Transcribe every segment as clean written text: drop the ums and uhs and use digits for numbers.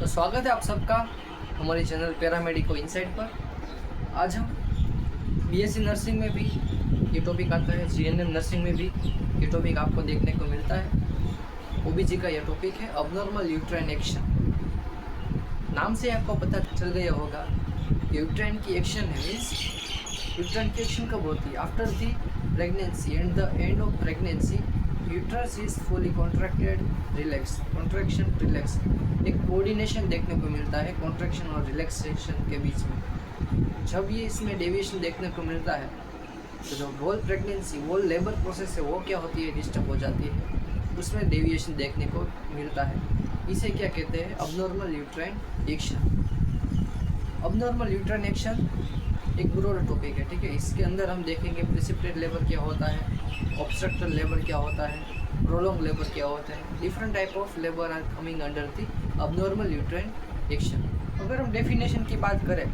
तो स्वागत है आप सबका हमारे चैनल पैरामेडिको इनसाइट पर। आज हम बीएससी नर्सिंग में भी ये टॉपिक आता है, जीएनएम नर्सिंग में भी ये टॉपिक आपको देखने को मिलता है। ओबीजी का यह टॉपिक है अबनॉर्मल यूट्राइन एक्शन। नाम से आपको पता चल गया होगा यूट्राइन की एक्शन है। मीन्स यूट्राइन की एक्शन कब होती है? After the pregnancy and the end of pregnancy uterus is fully contracted, relax, contraction, relax. एक कोऑर्डिनेशन देखने को मिलता है कॉन्ट्रैक्शन और रिलैक्सेशन के बीच में। जब ये इसमें डेविएशन देखने को मिलता है तो जो whole pregnancy, whole labour process है वो क्या होती है, डिस्टर्ब हो जाती है, उसमें डेविएशन देखने को मिलता है। इसे क्या कहते हैं? Abnormal uterine action. Abnormal uterine action एक ब्रॉड टॉपिक है, ठीक है। इसके अंदर हम देखेंगे प्रिसिपिटेट लेबर क्या होता है, ऑब्स्ट्रक्टर लेबर क्या होता है, प्रोलॉन्ग लेबर क्या होता है। Different type of labour are coming under the abnormal uterine action. अगर हम डेफिनेशन की बात करें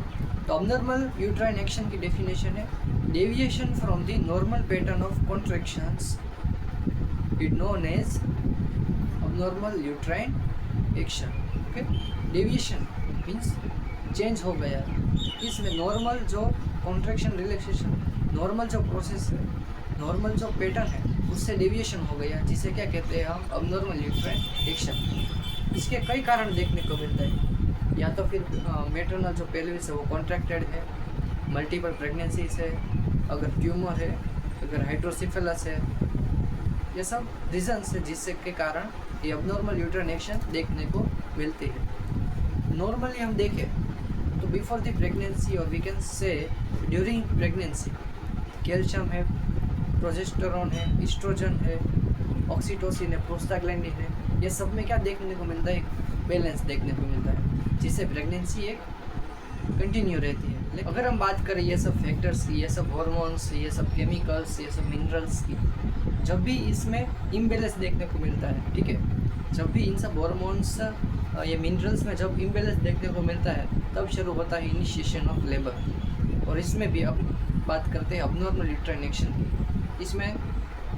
तो अबनॉर्मल यूट्राइन एक्शन की डेफिनेशन है deviation from the normal pattern of contractions is known as abnormal uterine action. Okay, deviation means change हो गया। इसमें नॉर्मल जो कॉन्ट्रैक्शन, रिलैक्सेशन, नॉर्मल जो प्रोसेस है, नॉर्मल जो पैटर्न है उससे डेविएशन हो गया, जिसे क्या कहते हैं हम? Abnormal uterine action. इसके कई कारण देखने को मिलते हैं। या तो फिर मैटरनल जो पेल्विस है वो कॉन्ट्रैक्टेड है, मल्टीपल प्रेगनेंसीज है, अगर ट्यूमर है, अगर हाइड्रोसिफेलस है, ये सब रीजन्स है जिससे के कारण ये अबनॉर्मल यूट्राइन एक्शन देखने को मिलती है। नॉर्मली हम देखें तो बिफोर द प्रेगनेंसी और we can say during pregnancy calcium है, प्रोजेस्टेरोन है, एस्ट्रोजन है, ऑक्सीटोसिन है, प्रोस्टाग्लैंडिन है, ये सब में क्या देखने को मिलता है? एक बैलेंस देखने को मिलता है, जिससे प्रेगनेंसी एक कंटिन्यू रहती है। लेकिन अगर हम बात करें ये सब फैक्टर्स की, ये सब हार्मोन्स, ये सब केमिकल्स, ये सब मिनरल्स की, जब भी इसमें इम्बैलेंस देखने को मिलता है, ठीक है, जब भी इन सब हार्मोन्स, ये मिनरल्स में जब इम्बैलेंस देखने को मिलता है तब शुरू होता है इनिशिएशन ऑफ लेबर। और इसमें भी अब बात करते हैं अबनॉर्मल यूट्राइन एक्शन की। इसमें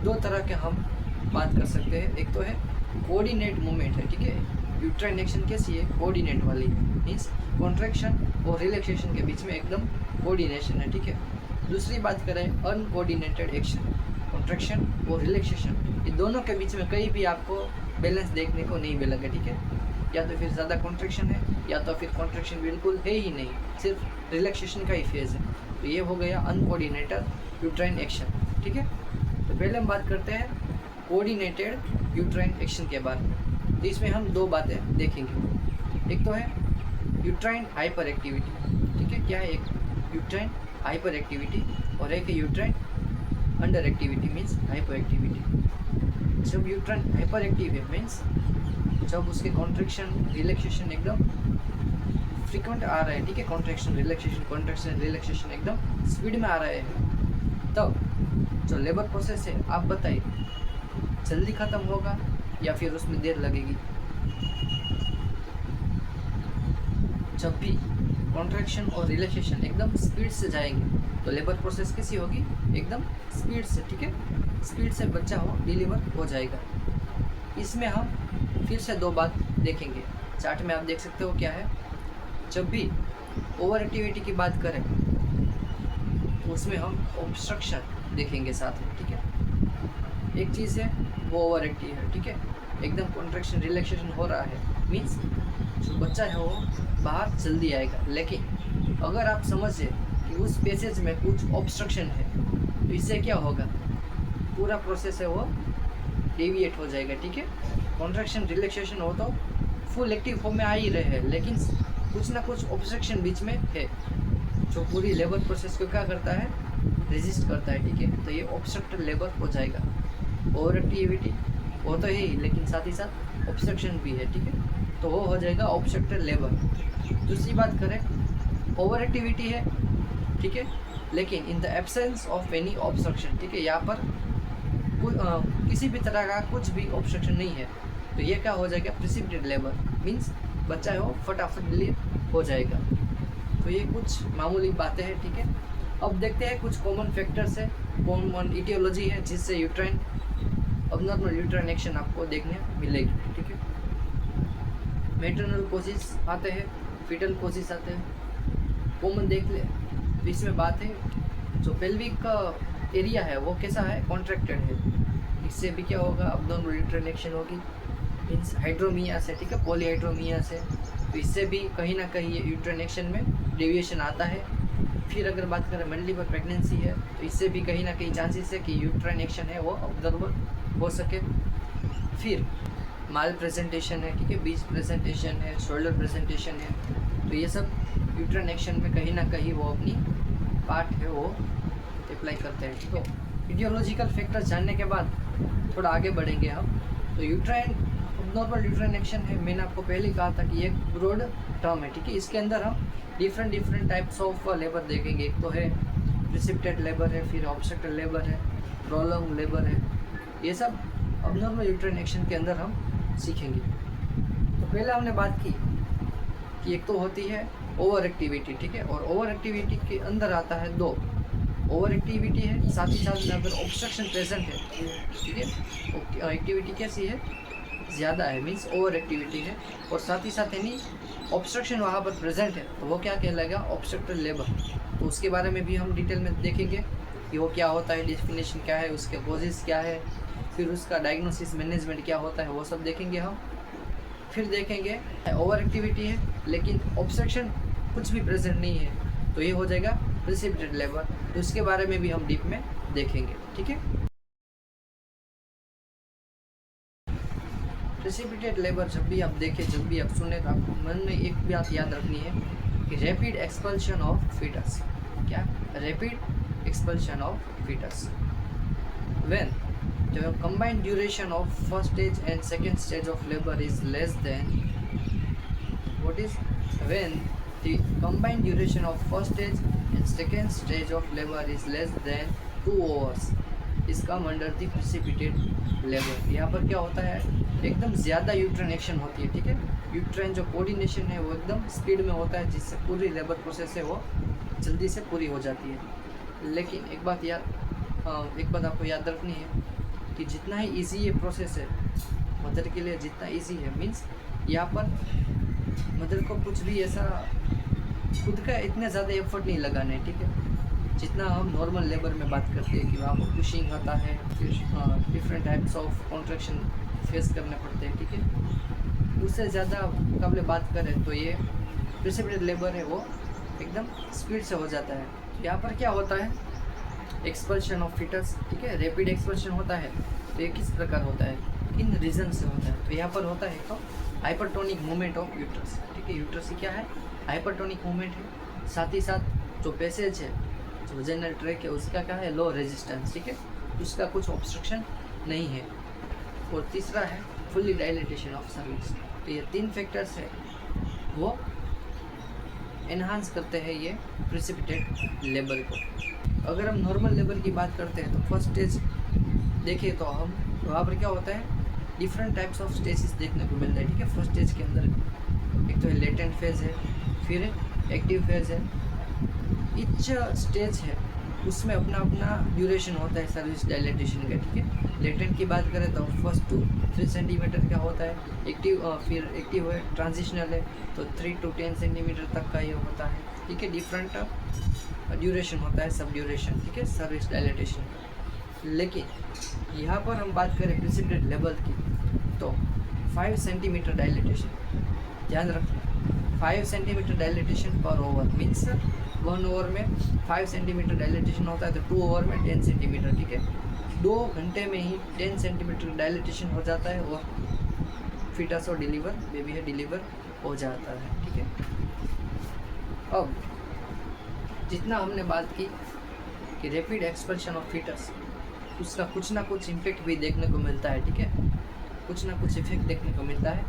दो तरह के हम बात कर सकते हैं। एक तो है कोऑर्डिनेट मूवमेंट है, ठीक है। यूट्राइन एक्शन कैसी है? कोऑर्डिनेट वाली, मीन्स कॉन्ट्रैक्शन और रिलैक्सेशन के बीच में एकदम कोऑर्डिनेशन है, ठीक है। दूसरी बात करें अनकोऑर्डिनेटेड एक्शन, कॉन्ट्रैक्शन और रिलैक्सेशन, ये दोनों के बीच में कहीं भी आपको बैलेंस देखने को नहीं मिलेगा, ठीक है। या तो फिर ज़्यादा कॉन्ट्रैक्शन है या तो फिर कॉन्ट्रैक्शन बिल्कुल है ही नहीं, सिर्फ रिलैक्सेशन का ही फेज़ है। तो ये हो गया अनकोऑर्डिनेटेड यूट्राइन एक्शन, ठीक है। तो पहले हम बात करते हैं कोऑर्डिनेटेड यूट्राइन एक्शन के बारे में। तो इसमें हम दो बातें देखेंगे। एक तो है यूट्राइन हाइपर एक्टिविटी, ठीक है। क्या है? एक यूट्राइन हाइपर एक्टिविटी और एक है uterine under activity, means hyper activity. जब यूट्राइन हाइपर एक्टिव है मीन्स जब उसके कॉन्ट्रैक्शन, रिलैक्सेशन एकदम फ्रीक्वेंट आ रहा है, ठीक है, कॉन्ट्रैक्शन, रिलैक्सेशन एकदम स्पीड में आ रहा है, तब जो लेबर प्रोसेस है आप बताइए जल्दी ख़त्म होगा या फिर उसमें देर लगेगी? जब भी कॉन्ट्रैक्शन और रिलैक्सेशन एकदम स्पीड से जाएंगे तो लेबर प्रोसेस कैसी होगी? एकदम स्पीड से, ठीक है, स्पीड से बच्चा डिलीवर हो जाएगा। इसमें हम फिर से दो बात देखेंगे। चार्ट में आप देख सकते हो क्या है। जब भी ओवर एक्टिविटी की बात करें तो उसमें हम ऑब्स्ट्रक्शन देखेंगे साथ में, ठीक है। एक चीज़ है वो ओवर एक्टिव है, ठीक है, एकदम कॉन्ट्रैक्शन, रिलैक्सेशन हो रहा है, मीन्स जो बच्चा है वो बाहर जल्दी आएगा। लेकिन अगर आप समझे कि उस पैसेज में कुछ ऑब्स्ट्रक्शन है तो इससे क्या होगा? पूरा प्रोसेस है वो डेविएट हो जाएगा, ठीक है। कॉन्ट्रैक्शन, रिलैक्सेशन हो तो फुल एक्टिव फॉर्म में आ ही रहे हैं, लेकिन कुछ ना कुछ ऑब्स्ट्रक्शन बीच में है जो पूरी लेबर प्रोसेस को क्या करता है? रेजिस्ट करता है, ठीक है। तो ये ऑब्स्ट्रक्टेड लेबर हो जाएगा। ओवर एक्टिविटी वो तो है ही, लेकिन साथ ही साथ ऑब्स्ट्रक्शन भी है, ठीक है, तो वो हो जाएगा ऑब्स्ट्रक्टेड लेबर। दूसरी बात करें, ओवर एक्टिविटी है, ठीक है, लेकिन in the absence of any obstruction, ठीक है, यहाँ पर किसी भी तरह का कुछ भी ऑब्स्ट्रक्शन नहीं है, तो ये क्या हो जाएगा? प्रिसिपिटेट लेबर, मीन्स बच्चा है वो फटाफट डिलीवर हो जाएगा। तो ये कुछ मामूली बातें हैं, ठीक है। अब देखते हैं कुछ कॉमन फैक्टर्स है, कॉमन इटियोलॉजी है जिससे यूट्राइन अबनॉर्मल यूट्राइन एक्शन आपको देखने मिलेगी, ठीक है। मेटरनल कोजिस आते हैं, फीटल कोजिस आते हैं, कॉमन देख ले। तो इसमें बात है जो पेल्विक का एरिया है वो कैसा है, कॉन्ट्रैक्टेड है। इससे भी क्या होगा, अब्डोमिनल यूट्राइन एक्शन होगी, मीन्स हाइड्रोमिया से, ठीक है, पॉलीहाइड्रोमिया से। तो इससे भी कहीं ना कहीं ये यूट्राइन एक्शन में डेविएशन आता है। फिर अगर बात करें मल्टीपल प्रेगनेंसी है तो इससे भी कहीं ना कहीं चांसेस है कि यूट्राइन एक्शन है वो ऑब्जर्वर हो सके। फिर माल प्रेजेंटेशन है, ठीक है, बीच प्रेजेंटेशन है, शोल्डर प्रेजेंटेशन है, तो ये सब यूट्राइन एक्शन में कहीं ना कहीं वो अपनी पार्ट है वो अप्लाई करते हैं। तो फिजियोलॉजिकल फैक्टर्स जानने के बाद थोड़ा आगे बढ़ेंगे हम। तो यूट्राइन नॉर्मल यूट्राइन एक्शन है, मैंने आपको पहले कहा था कि एक ब्रॉड टर्म है, ठीक है। इसके अंदर हम डिफरेंट टाइप्स ऑफ लेबर देखेंगे। एक तो है प्रिसिपिटेट लेबर है, फिर ऑब्स्ट्रक्टेड लेबर है, प्रोलॉन्ग लेबर है, ये सब अब नॉर्मल यूट्राइन एक्शन के अंदर हम सीखेंगे। तो पहले हमने बात की कि एक तो होती है ओवर एक्टिविटी, ठीक है, और ओवर एक्टिविटी के अंदर आता है दो, ओवर एक्टिविटी है, साथ ही साथ अगर ऑब्स्ट्रक्शन प्रेजेंट है, ठीक है, एक्टिविटी कैसी है, ज़्यादा है, मीन्स ओवर एक्टिविटी है, और साथ ही साथ यानी ऑब्स्ट्रक्शन वहाँ पर प्रेजेंट है, तो वो क्या कहलाएगा, ऑब्स्ट्रक्टेड लेबर। तो उसके बारे में भी हम डिटेल में देखेंगे कि वो क्या होता है, डेफिनेशन क्या है, उसके कॉजेज़ क्या है, फिर उसका डायग्नोसिस मैनेजमेंट क्या होता है, वो सब देखेंगे हम। फिर देखेंगे ओवर एक्टिविटी है लेकिन ऑब्स्ट्रक्शन कुछ भी प्रेजेंट नहीं है, तो ये हो जाएगा प्रिसिपिटेट लेबर। तो इसके बारे में भी हम डीप में देखेंगे, ठीक है। प्रिसिपिटेट लेबर जब भी आप देखें, जब भी आप सुने, तो आपको मन में एक बात याद रखनी है कि रैपिड एक्सपल्शन ऑफ फीटस। क्या, rapid expulsion of foetus when the combined duration of first stage and second stage of labor is less than, what is, when the combined duration of first stage and second stage of labor is less than 2 hours is come under the precipitate labor। यहाँ पर क्या होता है, एकदम ज़्यादा uterine action होती है, ठीक है। यूट्राइन जो कोऑर्डिनेशन है वो एकदम स्पीड में होता है, जिससे पूरी लेबर प्रोसेस है वो जल्दी से पूरी हो जाती है। लेकिन एक बात आपको याद रखनी है कि जितना ही इजी ये प्रोसेस है मदर के लिए, जितना इजी है, मीन्स यहाँ पर मदर को कुछ भी ऐसा खुद का इतना ज़्यादा एफर्ट नहीं लगाना है, ठीक है। जितना हम नॉर्मल लेबर में बात करते हैं कि वहाँ पर पुशिंग आता है, फिर different types of contraction face करने पड़ते हैं, ठीक है, उससे ज़्यादा मुकाबले बात करें तो ये प्रिसिपिटेट लेबर है वो एकदम स्पीड से हो जाता है। यहाँ पर क्या होता है, एक्सपल्शन ऑफ फीटस, ठीक है, रैपिड एक्सपल्शन होता है। तो ये किस प्रकार होता है, किन रीजन से होता है, तो यहाँ पर होता है तो हाइपरटोनिक मूवमेंट ऑफ यूट्रस, ठीक है। यूट्रस क्या है, हाइपरटोनिक मूवमेंट है, साथ ही साथ जो पैसेज है, जो वजाइनल ट्रैक है, उसका क्या है, लो रेजिस्टेंस, ठीक है, उसका कुछ ऑब्स्ट्रक्शन नहीं है। और तीसरा है फुल्ली डायलेटेशन ऑफ सर्विक्स। तो ये 3 फैक्टर्स है वो एनहांस करते हैं ये प्रिसिपिटेट लेबर को। अगर हम नॉर्मल लेबर की बात करते हैं तो फर्स्ट स्टेज देखें तो हम वहाँ पर क्या होता है, डिफरेंट टाइप्स ऑफ स्टेजेस देखने को मिलता है, ठीक है। फर्स्ट स्टेज के अंदर एक तो लेटेंट फेज है, फिर एक्टिव फेज है। ईच स्टेज है उसमें अपना अपना ड्यूरेशन होता है सर्विस डायलेटेशन का, ठीक है। लेटेंट की बात करें तो फर्स्ट 2 3 सेंटीमीटर का होता है, फिर एक्टिव है, ट्रांजिशनल है तो 3 to 10 सेंटीमीटर तक का ये होता है, ठीक है। डिफरेंट ड्यूरेशन होता है, सब ड्यूरेशन, ठीक है, सर्विस डायलेटेशन। लेकिन यहाँ पर हम बात करें प्रिसिपिटेट लेबर की तो 5 सेंटीमीटर डायलेटेशन, ध्यान रखना, 5 सेंटीमीटर डायलेटेशन पर ओवर, मीन्स 1 ओवर में 5 सेंटीमीटर डायलेटेशन होता है, तो 2 ओवर में 10 सेंटीमीटर, ठीक है। 2 घंटे में ही 10 सेंटीमीटर डायलेटेशन हो जाता है और फीटस और बेबी है डिलीवर हो जाता है, ठीक है। अब जितना हमने बात की कि रैपिड एक्सपल्शन ऑफ फीटस, उसका कुछ ना कुछ इम्पेक्ट भी देखने को मिलता है, ठीक है, कुछ ना कुछ इफेक्ट देखने को मिलता है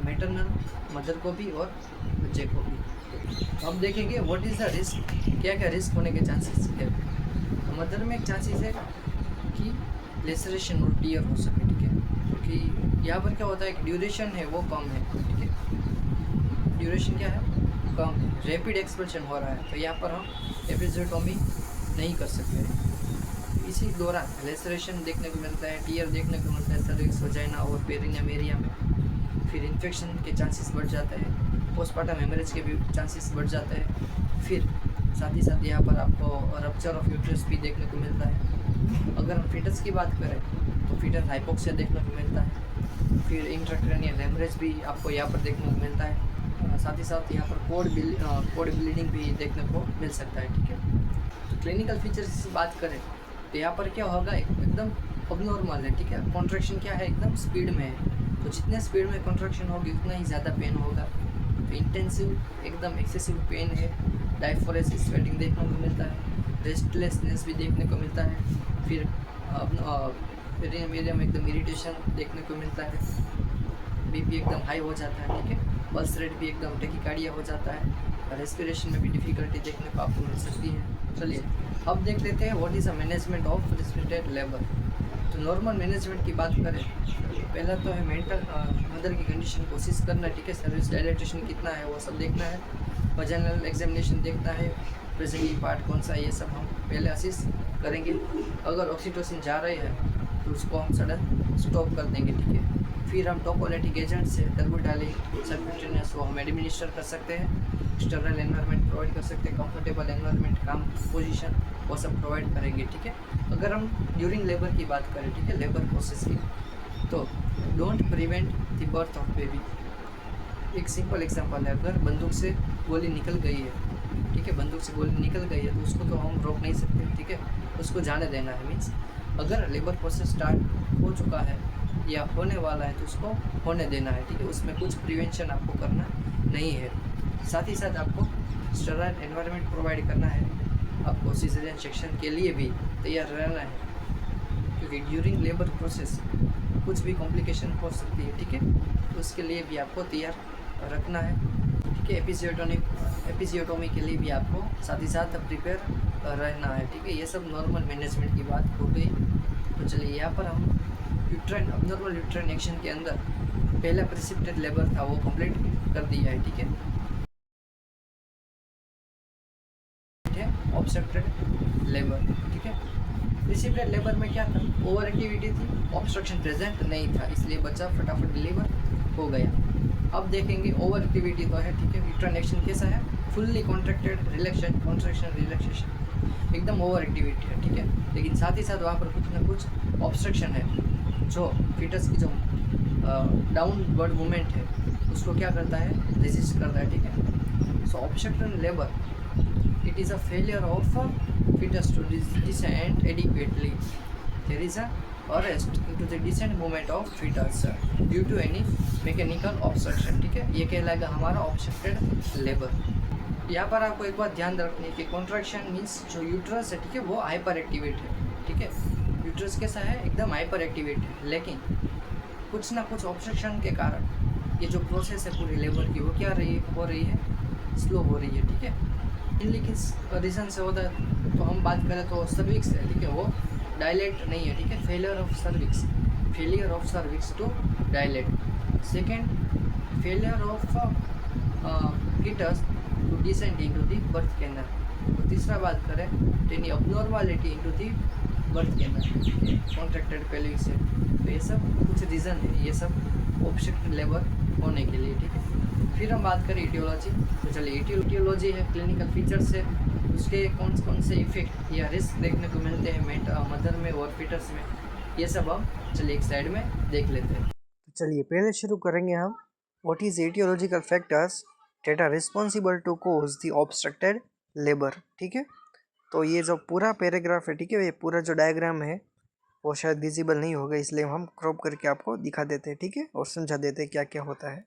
मैटरनल मदर को भी और बच्चे को भी। अब देखेंगे व्हाट इज़ द रिस्क, क्या क्या रिस्क होने के चांसेस है। तो मदर में एक चांसेस है कि लेसरेशन और टीयर हो सके, ठीक है, क्योंकि यहाँ पर क्या होता है कि ड्यूरेशन है वो कम है, ठीक है, ड्यूरेशन क्या है, कम है, रैपिड एक्सपल्शन हो रहा है, तो यहाँ पर हम एपिज़ोटोमी नहीं कर सकते। इसी दौरान लेसरेशन देखने को मिलता है, टीयर देखने को मिलता है सर्विक्स, वजाइना और पेरिनियम एरिया में। फिर इन्फेक्शन के चांसेस बढ़ जाते हैं, पोस्टमार्टम हेमरेज के भी चांसेस बढ़ जाते हैं। फिर साथ ही साथ यहाँ पर आपको रप्चर ऑफ यूट्रस भी देखने को मिलता है। अगर हम फीटस की बात करें तो फीटस हाइपोक्सिया देखने को मिलता है। फिर इंट्राक्रैनियल हेमरेज भी आपको यहाँ पर देखने को मिलता है। साथ ही साथ यहाँ पर कोड ब्लीडिंग भी देखने को मिल सकता है, ठीक है। तो क्लिनिकल फीचर्स की बात करें तो यहाँ पर क्या होगा, एकदम अबनॉर्मल है, ठीक है। कॉन्ट्रैक्शन क्या है, एकदम स्पीड में है, तो जितने स्पीड में कॉन्ट्रैक्शन होगी उतना ही ज़्यादा पेन होगा। तो इंटेंसिव एकदम एक्सेसिव पेन है। डायफोरेसिस स्वेटिंग देखने को मिलता है, रेस्टलेसनेस भी देखने को मिलता है। फिर मीडियम एकदम इरिटेशन देखने को मिलता है। बीपी एकदम हाई हो जाता है, ठीक है। पल्स रेट भी एकदम टेकिकार्डिया हो जाता है। रेस्पिरेशन में भी डिफ़िकल्टी देखने को आपको मिल सकती है। चलिए अब देख लेते हैं what is a management of respiratory labour. तो नॉर्मल मैनेजमेंट की बात करें, पहला तो है मेंटल मदर की कंडीशन कोशिश करना, ठीक है। सर्विस डायलेटेशन कितना है वो सब देखना है। वजाइनल एग्जामिनेशन देखना है, प्रेजेंटली पार्ट कौन सा है, ये सब हम पहले असिस करेंगे। अगर ऑक्सीटोसिन जा रही है तो उसको हम सडन स्टॉप कर देंगे, ठीक है। फिर हम टोकोलाइटिक एजेंट से टर्बुटालिन सबक्यूटेनियस वो हम एडमिनिस्टर कर सकते हैं। स्टरल एनवायरनमेंट प्रोवाइड कर सकते हैं, कंफर्टेबल एनवायरनमेंट, काम पोजीशन वो सब प्रोवाइड करेंगे, ठीक है। अगर हम ड्यूरिंग लेबर की बात करें, ठीक है, लेबर प्रोसेस की, तो don't prevent the birth of baby. एक सिंपल एग्जांपल है, अगर बंदूक से गोली निकल गई है, ठीक है, बंदूक से गोली निकल गई है तो उसको तो हम रोक नहीं सकते, ठीक है, उसको जाने देना है। मीन्स अगर लेबर प्रोसेस स्टार्ट हो चुका है या होने वाला है तो उसको होने देना है, ठीक है। उसमें कुछ प्रिवेंशन आपको करना नहीं है। साथ ही साथ आपको स्टराइल एनवायरनमेंट प्रोवाइड करना है। आपको सिजेरियन सेक्शन के लिए भी तैयार रहना है, क्योंकि ड्यूरिंग लेबर प्रोसेस कुछ भी कॉम्प्लिकेशन हो सकती है, ठीक है। उसके लिए भी आपको तैयार रखना है, ठीक है। एपिजियोटोमी के लिए भी आपको साथ ही साथ प्रिपेयर रहना है, ठीक है। ये सब नॉर्मल मैनेजमेंट की बात हो गई। तो चलिए यहाँ पर हम यूट्राइन अबनॉर्मल यूट्राइन एक्शन के अंदर पहला प्रेसिपिटेट लेबर था वो कंप्लीट कर दिया है, ठीक है। ऑब्स्ट्रक्टेड लेबर, ठीक है। प्रेसिपिटेट लेबर में क्या था, ओवर एक्टिविटी थी, ऑब्स्ट्रक्शन प्रेजेंट नहीं था, इसलिए बच्चा फटाफट डिलीवर हो गया। अब देखेंगे ओवर एक्टिविटी तो है, ठीक है। यूट्राइन एक्शन कैसा है, fully contracted, relaxation, contraction, relaxation, एकदम ओवर एक्टिविटी है, ठीक है। लेकिन साथ ही साथ वहाँ पर कुछ ना कुछ ऑब्स्ट्रक्शन है, जो फीटस की जो डाउनवर्ड मूवमेंट है उसको क्या करता है, रेजिस्ट करता है, ठीक है। So obstruction labour, it is a failure of fetus to descend adequately. There is a arrest into the descent movement of fetus due to any mechanical obstruction, ठीक है। ये कहलाएगा हमारा ऑब्स्ट्रक्टेड लेबर। यहाँ पर आपको एक बात ध्यान रखनी है कि कॉन्ट्रैक्शन मीन्स जो यूट्रस है, ठीक है, वो हाइपर एक्टिवेट है, ठीक है। यूट्रस कैसा है, एकदम हाइपर एक्टिवेट है, लेकिन कुछ ना कुछ ऑब्स्ट्रक्शन के कारण ये जो प्रोसेस है पूरी लेबर की वो क्या हो रही है, स्लो हो रही है, ठीक है। इनली किस रीज़न से होता है, तो हम बात करें तो सर्विक्स है, ठीक है, वो डायलेट नहीं है, ठीक है। Failure of cervix to dilate. Second, failure of foetus to descend into the birth canal. और तीसरा बात करें तो any abnormality into the birth canal, contracted pelvic से। तो ये सब कुछ रीज़न है, ये सब ऑब्स्ट्रक्टेड लेबर होने के लिए, ठीक है। फिर हम बात करें इटियोलॉजी। तो चलिए इटियोलॉजी है क्लिनिकल फीचर्स से, उसके कौन से इफेक्ट या रिस्क देखने को मिलते हैं मदर में और फीटस में, ये सब हम चलिए एक साइड में देख लेते हैं। तो चलिए पहले शुरू करेंगे हम what is aetiological factors that are responsible to cause the obstructed labour, ठीक है। तो ये जो पूरा पैराग्राफ है, ठीक है, ये पूरा जो डायग्राम है वो शायद विजिबल नहीं होगा, इसलिए हम क्रॉप करके आपको दिखा देते हैं, ठीक है, और समझा देते हैं क्या क्या होता है।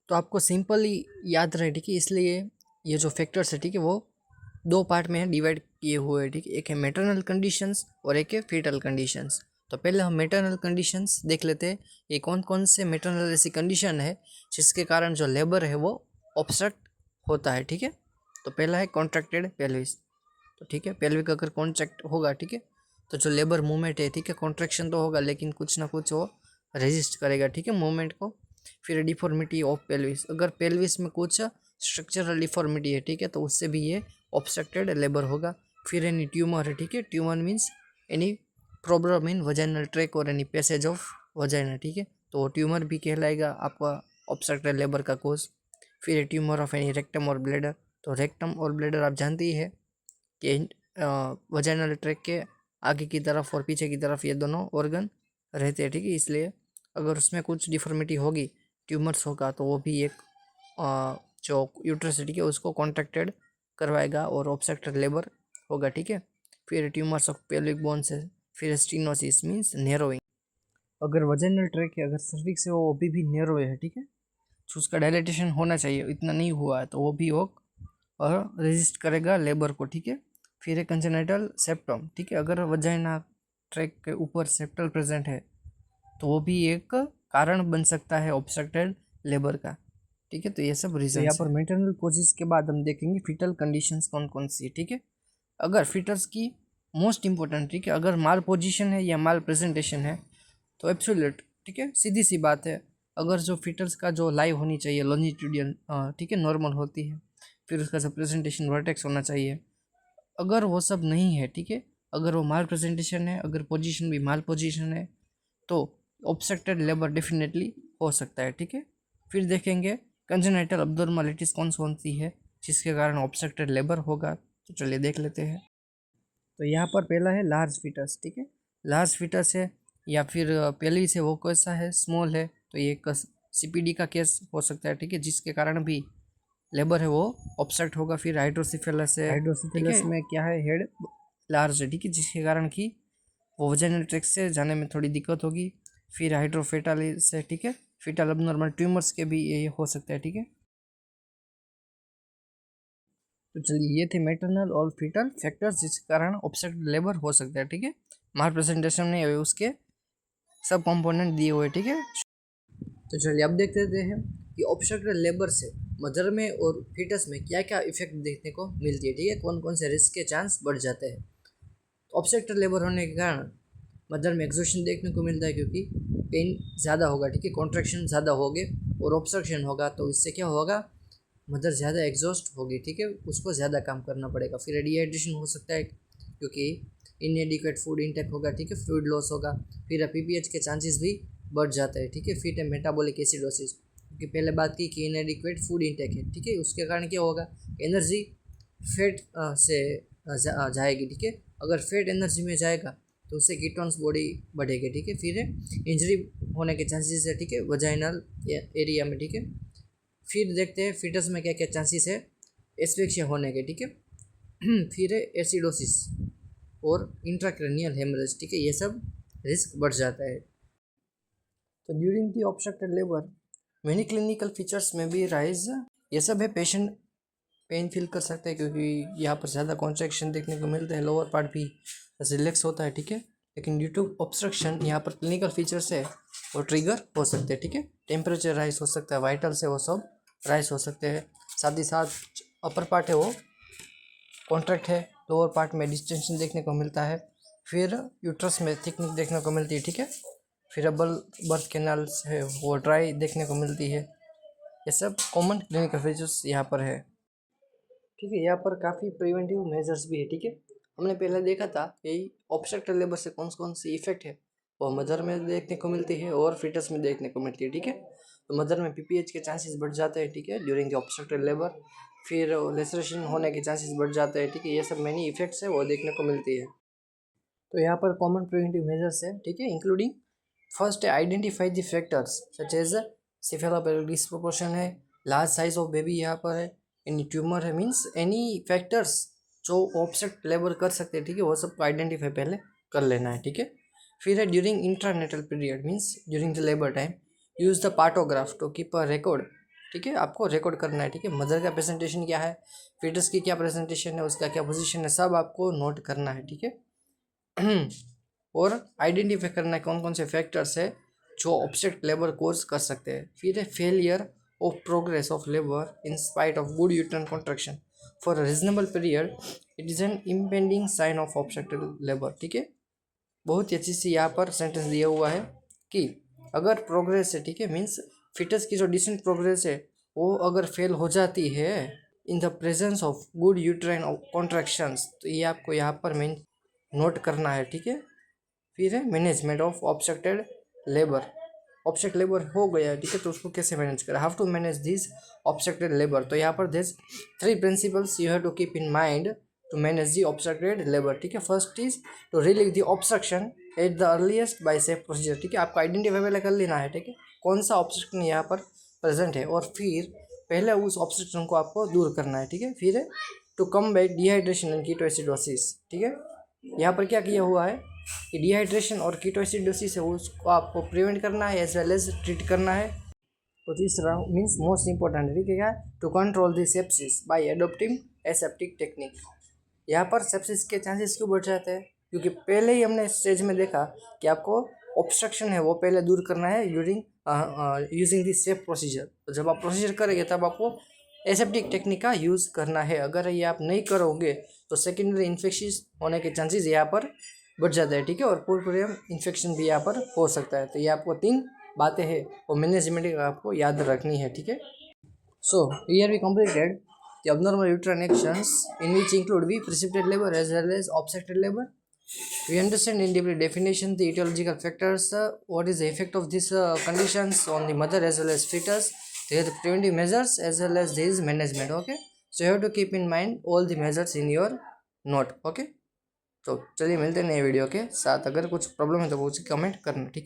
तो आपको सिंपली याद रहे, ठीक है, इसलिए ये जो फैक्टर्स है, ठीक है, वो दो पार्ट में डिवाइड किए हुए हैं, ठीक है। एक है मैटरनल कंडीशंस और एक है फीटल कंडीशंस। तो पहले हम मैटरनल कंडीशंस देख लेते हैं। ये कौन कौन से मैटरनल ऐसी कंडीशन है जिसके कारण जो लेबर है वो ऑब्स्ट्रक्ट होता है, ठीक है। तो पहला है कॉन्ट्रैक्टेड पेल्विस। तो ठीक है, पेल्विक अगर कॉन्ट्रैक्ट होगा, ठीक है, तो जो लेबर मूवमेंट है, ठीक है, कॉन्ट्रैक्शन तो होगा लेकिन कुछ ना कुछ वो रेजिस्ट करेगा, ठीक है, मूवमेंट को। फिर डिफॉर्मिटी ऑफ पेल्विस, अगर पेल्विस में कुछ स्ट्रक्चरल डिफॉर्मिटी है, ठीक है, तो उससे भी ये ऑब्स्ट्रक्टेड लेबर होगा। फिर एनी ट्यूमर है, ठीक है, tumour means any problem in vaginal track और एनी पैसेज ऑफ वजाइना, ठीक है, तो ट्यूमर भी कहलाएगा आपका ऑब्स्ट्रक्टेड लेबर का कोज। फिर ट्यूमर ऑफ एनी रेक्टम और ब्लेडर। तो रेक्टम और ब्लेडर आप जानते ही है कि वजाइनल ट्रैक के आगे की तरफ और पीछे की तरफ ये दोनों ऑर्गन रहते हैं, ठीक है। इसलिए अगर उसमें कुछ डिफॉर्मिटी होगी, ट्यूमर्स होगा, तो वो भी एक जो यूट्रस है, ठीक है, उसको कॉन्ट्रैक्टेड करवाएगा और ऑब्स्ट्रक्टेड लेबर होगा, ठीक है। फिर ट्यूमर्स ऑफ पेल्विक बोन्स है। फिर स्टीनोसिस मीन्स नैरोइंग। अगर वजाइनल ट्रैक है, अगर सर्विक्स है वो अभी भी नैरो है, ठीक है, तो उसका डायलेटेशन होना चाहिए, इतना नहीं हुआ है तो वो भी वो रेजिस्ट करेगा लेबर को, ठीक है। फिर है कंजेनिटल सेप्टम, ठीक है, अगर वजाइना ट्रैक के ऊपर सेप्टल प्रेजेंट है तो वो भी एक कारण बन सकता है ऑब्स्ट्रक्टेड लेबर का, ठीक है। तो ये सब रीजन यहाँ पर मेटरनल कोजेस के बाद हम देखेंगे फिटल कंडीशंस कौन कौन सी है, ठीक है। अगर फिटर्स की मोस्ट इंपॉर्टेंट, ठीक है, अगर माल पोजीशन है या माल प्रेजेंटेशन है तो एब्सोल्यूट, ठीक है, सीधी सी बात है, अगर जो फिटर्स का जो लाई होनी चाहिए लॉन्जिट्यूडियल, ठीक है, नॉर्मल होती है, फिर उसका जो प्रेजेंटेशन वर्टेक्स होना चाहिए, अगर वो सब नहीं है, ठीक है, अगर वो माल प्रेजेंटेशन है, अगर पोजीशन भी माल पोजीशन है, तो ऑब्स्ट्रक्टेड लेबर डेफिनेटली हो सकता है, ठीक है। फिर देखेंगे कंजेनिटल अब्नॉर्मलिटीज कौन कौन सी है जिसके कारण ऑब्स्ट्रक्टेड लेबर होगा। तो चलिए देख लेते हैं। तो यहाँ पर पहला है लार्ज फिटस, ठीक है, लार्ज फिटस है या फिर पहली से वो कैसा है, स्मॉल है, तो ये एक सीपीडी का केस हो सकता है, ठीक है, जिसके कारण भी लेबर है वो ऑब्स्ट्रक्ट होगा। फिर हाइड्रोसिफेलस है, हाइड्रोसिफेलस में क्या है, हेड लार्ज है, ठीक है, जिसके कारण कि वो वजाइनल ट्रैक्ट से जाने में थोड़ी दिक्कत होगी। फिर हाइड्रोफेटालिस है, ठीक है, फिटल अबनॉर्मल ट्यूमर्स के भी ये हो सकता है, ठीक है। तो चलिए ये थे मैटरनल और फीटल फैक्टर्स जिसके कारण ऑब्स्ट्रक्टेड लेबर हो सकता है, ठीक है। माल प्रेजेंटेशन में उसके सब कंपोनेंट दिए हुए, ठीक है। तो चलिए अब देख लेते हैं कि ऑब्स्ट्रक्टेड लेबर से मदर में और फीटस में क्या क्या इफेक्ट देखने को मिलती है, ठीक है, कौन कौन से रिस्क के चांस बढ़ जाते हैं। ऑब्स्ट्रक्टेड लेबर होने के कारण मदर में एक्सॉशन देखने को मिलता है क्योंकि पेन ज़्यादा होगा, ठीक है, कॉन्ट्रैक्शन ज़्यादा होंगे और ऑब्स्ट्रक्शन होगा, तो इससे क्या होगा, मदर ज़्यादा एग्जॉस्ट होगी, ठीक है, उसको ज़्यादा काम करना पड़ेगा। फिर डिहाइड्रेशन हो सकता है क्योंकि इनएडिक्वेट फूड इंटेक होगा, ठीक है, फ्लूइड लॉस होगा। फिर पीपीएच के चांसेस भी बढ़ जाते हैं, ठीक है। फिर मेटाबॉलिक एसिडोसिस, क्योंकि पहले बात की कि इनएडिक्वेट फूड इंटेक है, ठीक है, उसके कारण क्या होगा, एनर्जी फैट से जाएगी, ठीक है, अगर फैट एनर्जी में जाएगा तो उससे कीटोन्स बॉडी बढ़ेगी, ठीक है। फिर इंजरी होने के चांसेस है, ठीक है, वजाइनल एरिया में, ठीक है। फिर देखते हैं फिटस में क्या क्या चांसेस है एस्फिक्सिया होने के, ठीक है। फिर है एसिडोसिस और इंट्राक्रैनियल हेमरेज, ठीक है, ये सब रिस्क बढ़ जाता है। तो during the obstructed labour many clinical features में भी राइज, ये सब है, पेशेंट पेन फील कर सकते हैं क्योंकि यहाँ पर ज़्यादा कॉन्ट्रैक्शन देखने को मिलता है, लोअर पार्ट भी रिलैक्स होता है, ठीक है। लेकिन ड्यू टू ऑब्स्ट्रक्शन यहाँ पर क्लिनिकल फीचर्स है वो ट्रिगर हो सकते हैं, ठीक है। टेम्परेचर राइज हो सकता है, वाइटल्स है वो सब राइज हो सकते हैं, साथ ही साथ अपर पार्ट है वो कॉन्ट्रैक्ट है, लोअर पार्ट में डिस्टेंशन देखने को मिलता है। फिर यूट्रस में थिकनेस देखने को मिलती है, ठीक है। फिर बर्थ कैनाल्स है वो ड्राई देखने को मिलती है। ये सब कॉमन क्लिनिकल फीचर्स यहाँ पर है, ठीक है। यहाँ पर काफ़ी प्रिवेंटिव मेजर्स भी है, ठीक है। हमने पहले देखा था कि ऑब्स्ट्रक्टेड लेबर से कौन सी इफेक्ट है वो मदर में देखने को मिलती है और फीटस में देखने को मिलती है, ठीक है। तो मदर में पीपीएच के चांसेस बढ़ जाते हैं, ठीक है, ड्यूरिंग द ऑब्स्ट्रक्टेड लेबर। फिर लेसरेशन होने के चांसेस बढ़ जाते हैं, ठीक है, ये सब मैनी इफेक्ट्स है वो देखने को मिलती है। तो यहाँ पर कॉमन प्रिवेंटिव मेजर्स है, ठीक है, including first identify the factors such as cephalopelvic disproportion है, लार्ज साइज ऑफ बेबी यहाँ पर है, एनी ट्यूमर है, मीन्स एनी फैक्टर्स जो ऑब्स्ट्रक्ट लेबर कर सकते हैं, ठीक है, वो सबको आइडेंटिफाई पहले कर लेना है, ठीक है। फिर है during intranatal period means during the labour time use the partograph to keep a record, ठीक है, आपको रिकॉर्ड करना है, ठीक है। मदर का प्रेजेंटेशन क्या है, फीटस की क्या प्रेजेंटेशन है, उसका क्या पोजीशन है, सब आपको नोट करना है, ठीक है। और आइडेंटिफाई करना है कौन कौन से फैक्टर्स है जो ऑब्स्ट्रक्ट लेबर कोज कर सकते हैं। फिर है failure of progress of labour in spite of good uterine contraction for a reasonable period, it is an impending sign of obstructed labour, ठीक है। बहुत ही अच्छी सी यहाँ पर सेंटेंस दिया हुआ है कि अगर प्रोग्रेस है, ठीक है, मीन्स फिटस की जो डिसेंट प्रोग्रेस है वो अगर फेल हो जाती है in the presence of good uterine contractions, तो ये आपको यहाँ पर मेन नोट करना है, ठीक है। फिर है management of obstructed labour obstruct labour हो गया है, ठीक है, तो उसको कैसे मैनेज करें, how to manage this obstructed labour. तो यहाँ पर this 3 principles you have to keep in mind to manage the obstructed labour, ठीक है। First is to relieve the obstruction at the earliest by safe procedure, ठीक है, आपको identify पहले कर लेना है, ठीक है, कौन सा ऑब्स्ट्रक्शन यहाँ पर प्रेजेंट है, और फिर पहले उस ऑब्स्ट्रक्शन को आपको दूर करना है, ठीक है। फिर है to combat dehydration and ketoacidosis, ठीक है। यहाँ पर क्या किया हुआ है कि डिहाइड्रेशन और कीटोएसिडोसिस है उसको आपको प्रिवेंट करना है एज वेल एज ट्रीट करना है। तो तीसरा मीन्स मोस्ट इंपॉर्टेंट, ठीक है, क्या to control the sepsis by adopting aseptic technique. यहाँ पर सेप्सिस के चांसेस क्यों बढ़ जाते हैं, क्योंकि पहले ही हमने स्टेज में देखा कि आपको ऑब्स्ट्रक्शन है वो पहले दूर करना है using using the safe procedure. तो जब आप प्रोसीजर करेंगे तब आपको एसेप्टिक टेक्निक का यूज़ करना है। अगर ये आप नहीं करोगे तो सेकेंडरी इन्फेक्शन होने के चांसेस यहाँ पर बढ़ जाते हैं, ठीक है, और पुरपुरियम इन्फेक्शन भी यहाँ पर हो सकता है। तो ये आपको 3 बातें हैं वो मैनेजमेंट आपको याद रखनी है, ठीक है। So here we completed the abnormal uterine actions in which include the precipitate labor as well as obstructed labor. We understand in deeply definition the etiological factors, what is the effect of these conditions on the mother as well as fetus, there the preventive measures as well as there is management, okay. So you have to keep in mind all the measures in your note, okay. तो चलिए मिलते हैं नए video के साथ, अगर कुछ problem है तो वो कमेंट करना, ठीक है।